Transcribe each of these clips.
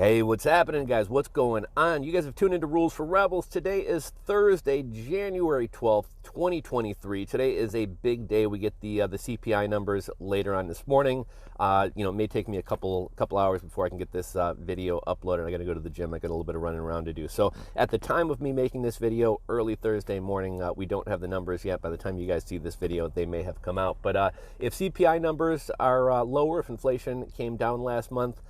Hey, what's happening, guys? What's going on? You guys have tuned into Rules for Rebels. Today is Thursday, January 12th, 2023. Today is a big day. We get the CPI numbers later on this morning. It may take me a couple hours before I can get this video uploaded. I got to go to the gym. I got a little bit of running around to do. So at the time of me making this video, early Thursday morning, we don't have the numbers yet. By the time you guys see this video, they may have come out. But if CPI numbers are lower, if inflation came down last month,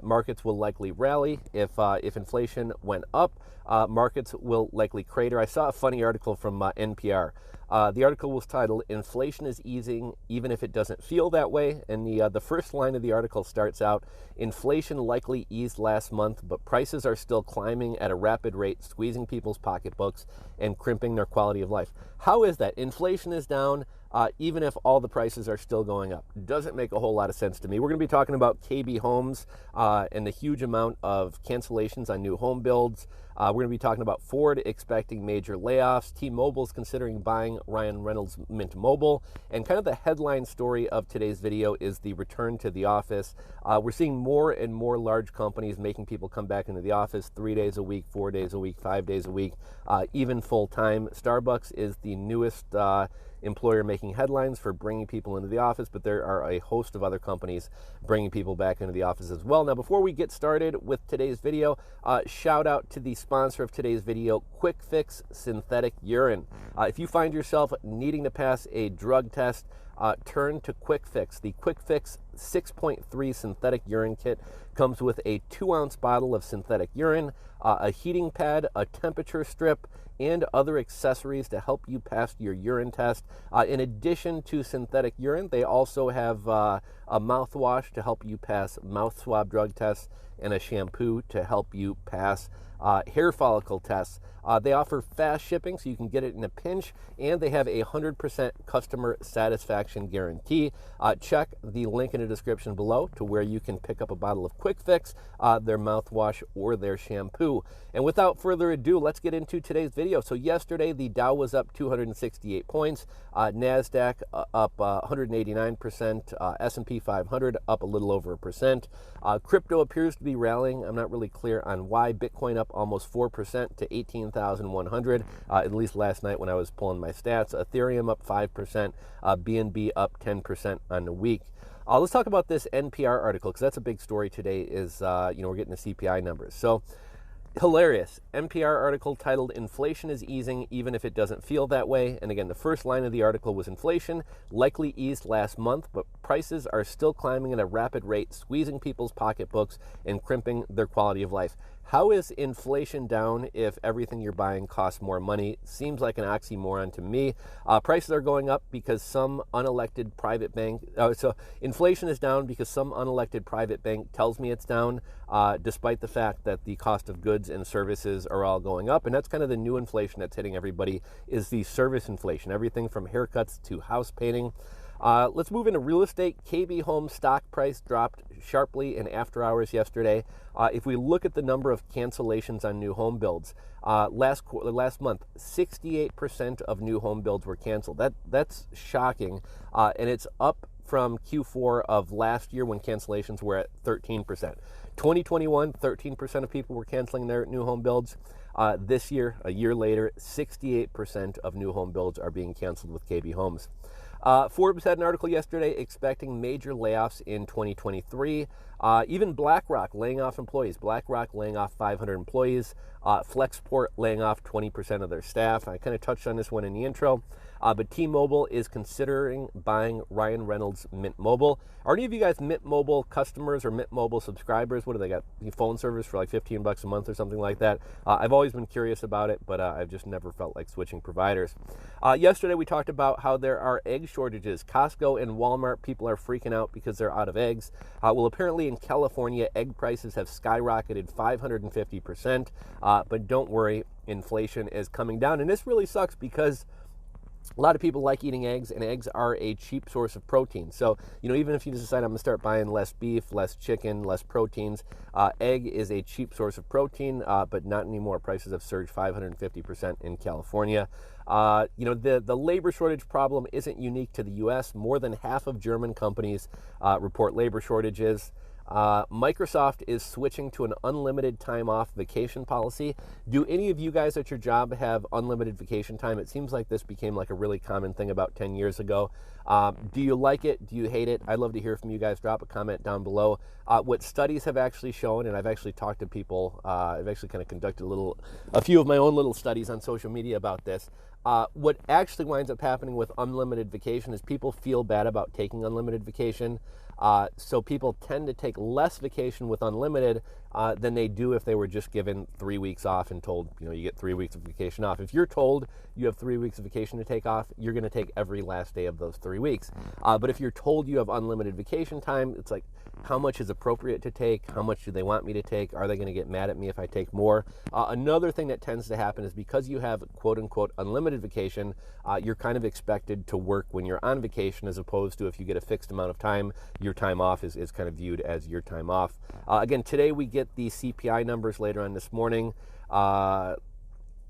markets will likely rally. If inflation went up, markets will likely crater. I saw a funny article from NPR. The article was titled, "Inflation is Easing Even If It Doesn't Feel That Way." And the first line of the article starts out, "Inflation likely eased last month, but prices are still climbing at a rapid rate, squeezing people's pocketbooks and crimping their quality of life." How is that? Inflation is down, even if all the prices are still going up. Doesn't make a whole lot of sense to me. We're going to be talking about KB Homes and the huge amount of cancellations on new home builds. We're going to be talking about Ford expecting major layoffs, T-Mobile's considering buying Ryan Reynolds Mint Mobile, and kind of the headline story of today's video is the return to the office. We're seeing more and more large companies making people come back into the office 3 days a week, 4 days a week, 5 days a week, even full-time. Starbucks is the newest employer making headlines for bringing people into the office, but there are a host of other companies bringing people back into the office as well. Now, before we get started with today's video, shout out to the sponsor of today's video, Quick Fix Synthetic Urine. If you find yourself needing to pass a drug test, turn to Quick Fix. The Quick Fix 6.3 synthetic urine kit comes with a 2-ounce bottle of synthetic urine, a heating pad, a temperature strip, and other accessories to help you pass your urine test. In addition to synthetic urine, they also have a mouthwash to help you pass mouth swab drug tests and a shampoo to help you pass hair follicle tests. They offer fast shipping, so you can get it in a pinch, and they have a 100% customer satisfaction guarantee. Check the link in the description below to where you can pick up a bottle of Quick Fix, their mouthwash, or their shampoo. And without further ado, let's get into today's video. So yesterday, the Dow was up 268 points, NASDAQ up 189%, S&P 500 up a little over 1%. Crypto appears to be rallying. I'm not really clear on why. Bitcoin up almost 4% to 18,100, at least last night when I was pulling my stats. Ethereum up 5%, BNB up 10% on the week. Let's talk about this NPR article, because that's a big story today is, we're getting the CPI numbers. So, hilarious. NPR article titled, "Inflation is Easing Even If It Doesn't Feel That Way." And again, the first line of the article was, "Inflation likely eased last month, but prices are still climbing at a rapid rate, squeezing people's pocketbooks and crimping their quality of life." How is inflation down if everything you're buying costs more money? Seems like an oxymoron to me. Prices are going up because some unelected private bank, so inflation is down because some unelected private bank tells me it's down, despite the fact that the cost of goods and services are all going up. And that's kind of the new inflation that's hitting everybody, is the service inflation, everything from haircuts to house painting. Let's move into real estate. KB Home stock price dropped sharply in after hours yesterday. If we look at the number of cancellations on new home builds, last month, 68% of new home builds were canceled. That's shocking, and it's up from Q4 of last year when cancellations were at 13%. 2021, 13% of people were canceling their new home builds. This year, a year later, 68% of new home builds are being canceled with KB Homes. Forbes had an article yesterday expecting major layoffs in 2023. Even BlackRock laying off employees. BlackRock laying off 500 employees. Flexport laying off 20% of their staff. I kind of touched on this one in the intro. But T-Mobile is considering buying Ryan Reynolds Mint Mobile. Are any of you guys Mint Mobile customers or Mint Mobile subscribers? What do they got? Phone service for like $15 a month or something like that? I've always been curious about it, but I've just never felt like switching providers. Yesterday we talked about how there are egg shortages. Costco and Walmart, people are freaking out because they're out of eggs. Well, apparently in California, egg prices have skyrocketed 550%. But don't worry, inflation is coming down. And this really sucks because a lot of people like eating eggs, and eggs are a cheap source of protein. So, even if you decide I'm going to start buying less beef, less chicken, less proteins, egg is a cheap source of protein, but not anymore. Prices have surged 550% in California. The labor shortage problem isn't unique to the U.S. More than half of German companies report labor shortages. Microsoft is switching to an unlimited time off vacation policy. Do any of you guys at your job have unlimited vacation time? It seems like this became like a really common thing about 10 years ago. Do you like it? Do you hate it? I'd love to hear from you guys. Drop a comment down below. What studies have actually shown, and I've actually talked to people, I've actually kind of conducted a few of my own little studies on social media about this. What actually winds up happening with unlimited vacation is people feel bad about taking unlimited vacation. So people tend to take less vacation with unlimited than they do if they were just given 3 weeks off and told, you get 3 weeks of vacation off. If you're told you have 3 weeks of vacation to take off, you're going to take every last day of those 3 weeks. But if you're told you have unlimited vacation time, it's like, how much is appropriate to take? How much do they want me to take? Are they going to get mad at me if I take more? Another thing that tends to happen is because you have quote unquote unlimited vacation, you're kind of expected to work when you're on vacation, as opposed to if you get a fixed amount of time, your time off is kind of viewed as your time off. Again, today we get the CPI numbers later on this morning. A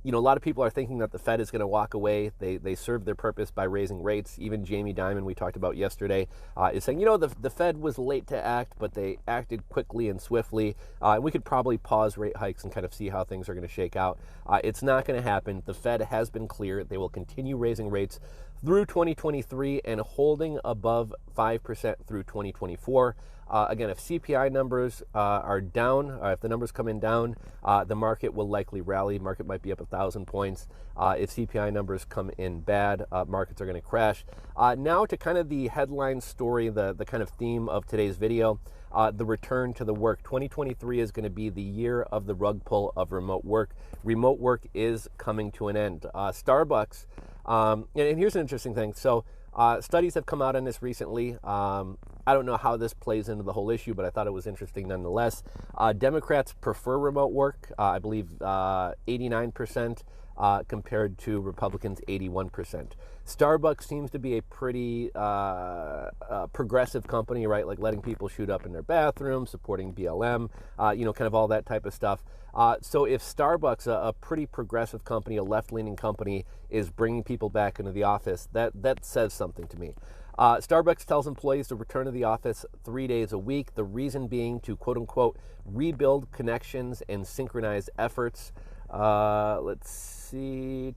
lot of people are thinking that the Fed is going to walk away. They served their purpose by raising rates. Even Jamie Dimon, we talked about yesterday, is saying, the Fed was late to act, but they acted quickly and swiftly. And we could probably pause rate hikes and kind of see how things are going to shake out. It's not going to happen. The Fed has been clear. They will continue raising rates through 2023 and holding above 5% through 2024. Again, if CPI numbers are down, if the numbers come in down, the market will likely rally. Market might be up 1,000 points. If CPI numbers come in bad, markets are going to crash. Now to kind of the headline story, the kind of theme of today's video, the return to the work. 2023 is going to be the year of the rug pull of remote work. Remote work is coming to an end. Starbucks, and here's an interesting thing. So studies have come out on this recently. I don't know how this plays into the whole issue, but I thought it was interesting nonetheless. Democrats prefer remote work, I believe 89%, compared to Republicans 81%. Starbucks seems to be a pretty progressive company, right? Like letting people shoot up in their bathrooms, supporting BLM, kind of all that type of stuff. So if Starbucks, a pretty progressive company, a left-leaning company, is bringing people back into the office, that says something to me. Starbucks tells employees to return to the office 3 days a week. The reason being to, quote unquote, rebuild connections and synchronize efforts. Let's see.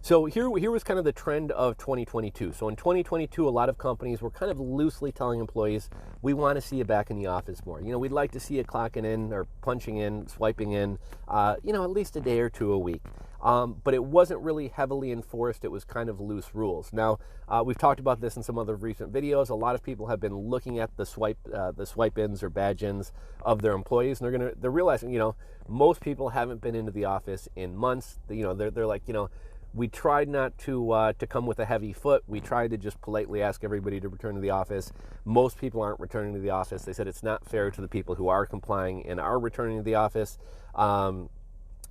So here was kind of the trend of 2022. So in 2022, a lot of companies were kind of loosely telling employees, we want to see you back in the office more. We'd like to see you clocking in or punching in, swiping in, at least a day or two a week. But it wasn't really heavily enforced. It was kind of loose rules. Now, we've talked about this in some other recent videos. A lot of people have been looking at the swipe ins or badge ins of their employees, and they're realizing, most people haven't been into the office in months. They're like, we tried not to come with a heavy foot. We tried to just politely ask everybody to return to the office. Most people aren't returning to the office. They said it's not fair to the people who are complying and are returning to the office.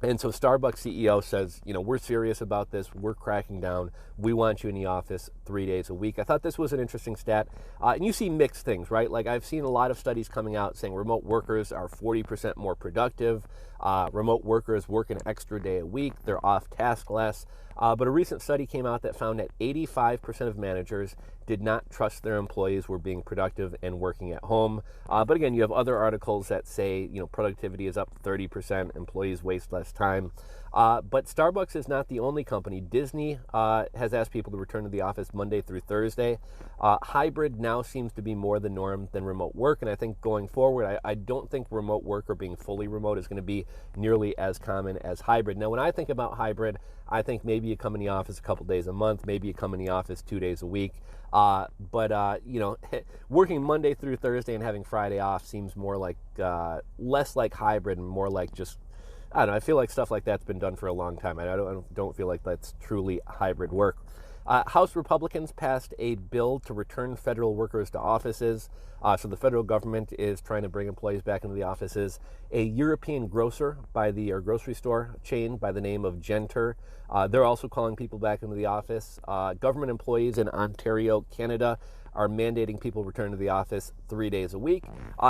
And so Starbucks CEO says, we're serious about this. We're cracking down. We want you in the office 3 days a week. I thought this was an interesting stat. And you see mixed things, right? Like I've seen a lot of studies coming out saying remote workers are 40% more productive. Remote workers work an extra day a week. They're off task less. But a recent study came out that found that 85% of managers did not trust their employees were being productive and working at home. But again, you have other articles that say, productivity is up 30%, employees waste less time. But Starbucks is not the only company. Disney has asked people to return to the office Monday through Thursday. Hybrid now seems to be more the norm than remote work. And I think going forward, I don't think remote work or being fully remote is going to be nearly as common as hybrid. Now, when I think about hybrid, I think maybe you come in the office a couple days a month, maybe you come in the office 2 days a week. But working Monday through Thursday and having Friday off seems more like, less like hybrid and more like just, I don't know, I feel like stuff like that's been done for a long time. I don't feel like that's truly hybrid work. House Republicans passed a bill to return federal workers to offices. So the federal government is trying to bring employees back into the offices. A European grocery store chain by the name of Genter, they're also calling people back into the office. Government employees in Ontario, Canada, are mandating people return to the office 3 days a week.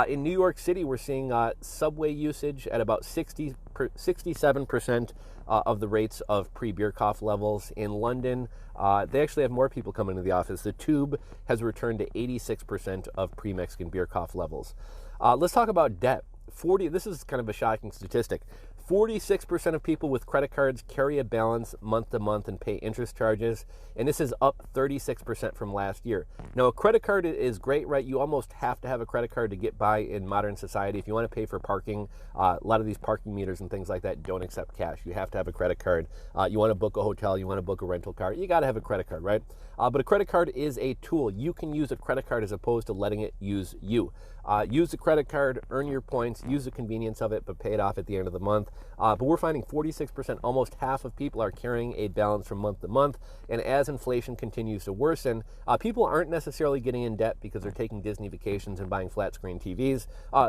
In New York City, we're seeing subway usage at about 60% 67% of the rates of pre-beer cough levels. In London, they actually have more people coming to the office. The Tube has returned to 86% of pre-Mexican beer cough levels. Let's talk about debt. This is kind of a shocking statistic. 46% of people with credit cards carry a balance month to month and pay interest charges, and this is up 36% from last year. Now, a credit card is great, right? You almost have to have a credit card to get by in modern society. If you want to pay for parking, a lot of these parking meters and things like that don't accept cash. You have to have a credit card. You want to book a hotel, you want to book a rental car, you got to have a credit card, right? But a credit card is a tool. You can use a credit card as opposed to letting it use you. Use the credit card, earn your points, use the convenience of it, but pay it off at the end of the month. But we're finding 46%, almost half of people are carrying a balance from month to month. And as inflation continues to worsen, people aren't necessarily getting in debt because they're taking Disney vacations and buying flat screen TVs,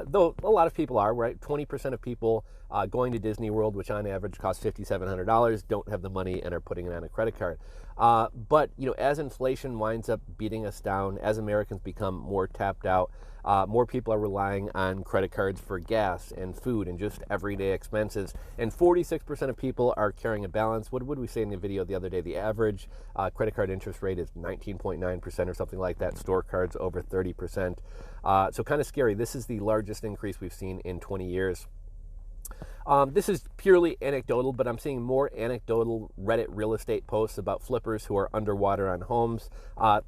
though a lot of people are, right? 20% of people going to Disney World, which on average costs $5,700, don't have the money and are putting it on a credit card. But as inflation winds up beating us down, as Americans become more tapped out, more people are relying on credit cards for gas and food and just everyday expenses. And 46% of people are carrying a balance. What did we say in the video the other day? The average credit card interest rate is 19.9% or something like that. Store cards over 30%. So kind of scary. This is the largest increase we've seen in 20 years. This is purely anecdotal, but I'm seeing more anecdotal Reddit real estate posts about flippers who are underwater on homes.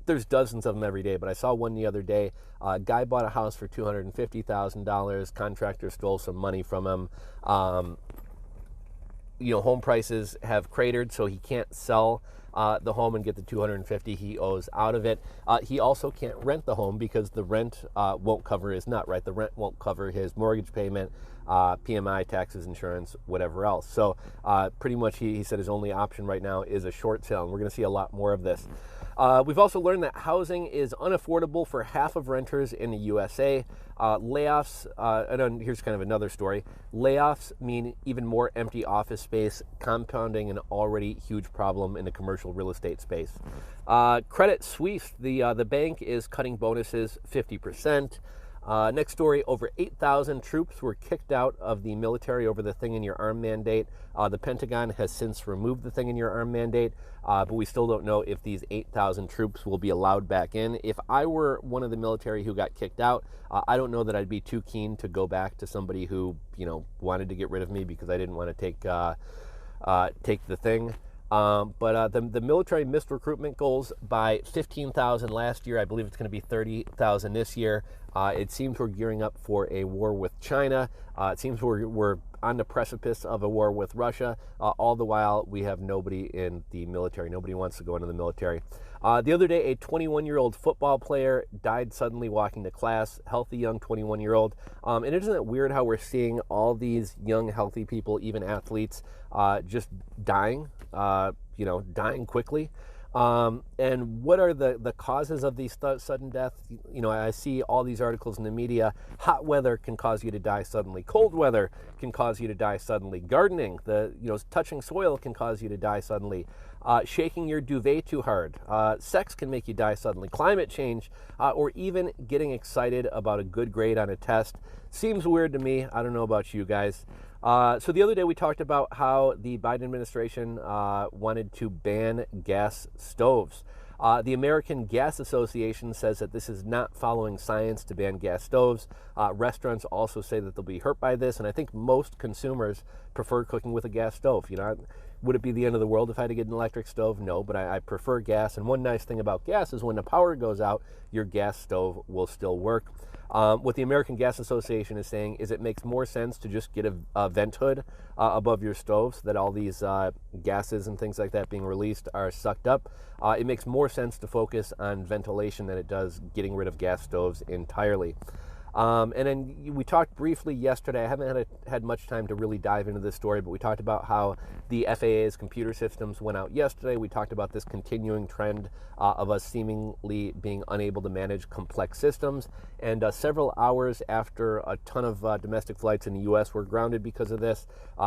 There's dozens of them every day, but I saw one the other day. A guy bought a house for $250,000. Contractor stole some money from him. Home prices have cratered, so he can't sell the home and get the $250,000 he owes out of it. He also can't rent the home because the rent won't cover his nut, right? The rent won't cover his mortgage payment, PMI, taxes, insurance, whatever else. So pretty much he said his only option right now is a short sale, and we're going to see a lot more of this. We've also learned that housing is unaffordable for half of renters in the USA. Layoffs, and then here's kind of another story. Layoffs mean even more empty office space, compounding an already huge problem in the commercial real estate space. Credit Suisse, the bank, is cutting bonuses 50%. Next story, over 8,000 troops were kicked out of the military over the thing in your arm mandate. The Pentagon has since removed the thing in your arm mandate, but we still don't know if these 8,000 troops will be allowed back in. If I were one of the military who got kicked out, I don't know that I'd be too keen to go back to somebody who, wanted to get rid of me because I didn't want to take the thing. But the military missed recruitment goals by 15,000 last year. I believe it's going to be 30,000 this year. It seems we're gearing up for a war with China. It seems we're on the precipice of a war with Russia. All the while, we have nobody in the military. Nobody wants to go into the military. The other day, a 21-year-old football player died suddenly walking to class. Healthy young 21-year-old. And isn't it weird how we're seeing all these young, healthy people, even athletes, just dying? Dying quickly. And what are the causes of these sudden deaths? I see all these articles in the media. Hot weather can cause you to die suddenly. Cold weather can cause you to die suddenly. Gardening, touching soil can cause you to die suddenly. Shaking your duvet too hard. Sex can make you die suddenly. Climate change, or even getting excited about a good grade on a test. Seems weird to me. I don't know about you guys. So the other day we talked about how the Biden administration wanted to ban gas stoves. The American Gas Association says that this is not following science to ban gas stoves. Restaurants also say that they'll be hurt by this, and I think most consumers prefer cooking with a gas stove. Would it be the end of the world if I had to get an electric stove? No, but I prefer gas. And one nice thing about gas is when the power goes out, your gas stove will still work. What the American Gas Association is saying is it makes more sense to just get a vent hood above your stove so that all these gases and things like that being released are sucked up. It makes more sense to focus on ventilation than it does getting rid of gas stoves entirely. And then we talked briefly yesterday. I haven't had much time to really dive into this story, but we talked about how the FAA's computer systems went out yesterday. We talked about this continuing trend of us seemingly being unable to manage complex systems. And several hours after a ton of domestic flights in the U.S. were grounded because of this,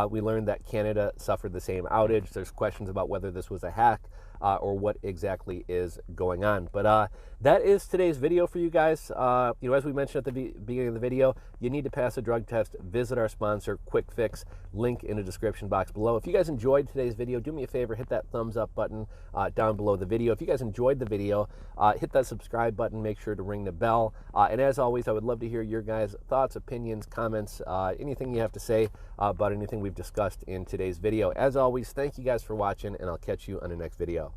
we learned that Canada suffered the same outage. There's questions about whether this was a hack. or what exactly is going on. But that is today's video for you guys. As we mentioned at the beginning of the video, you need to pass a drug test. Visit our sponsor, Quick Fix, link in the description box below. If you guys enjoyed today's video, do me a favor, hit that thumbs up button down below the video. If you guys enjoyed the video, hit that subscribe button, make sure to ring the bell. And as always, I would love to hear your guys' thoughts, opinions, comments, anything you have to say about anything we've discussed in today's video. As always, thank you guys for watching, and I'll catch you on the next video.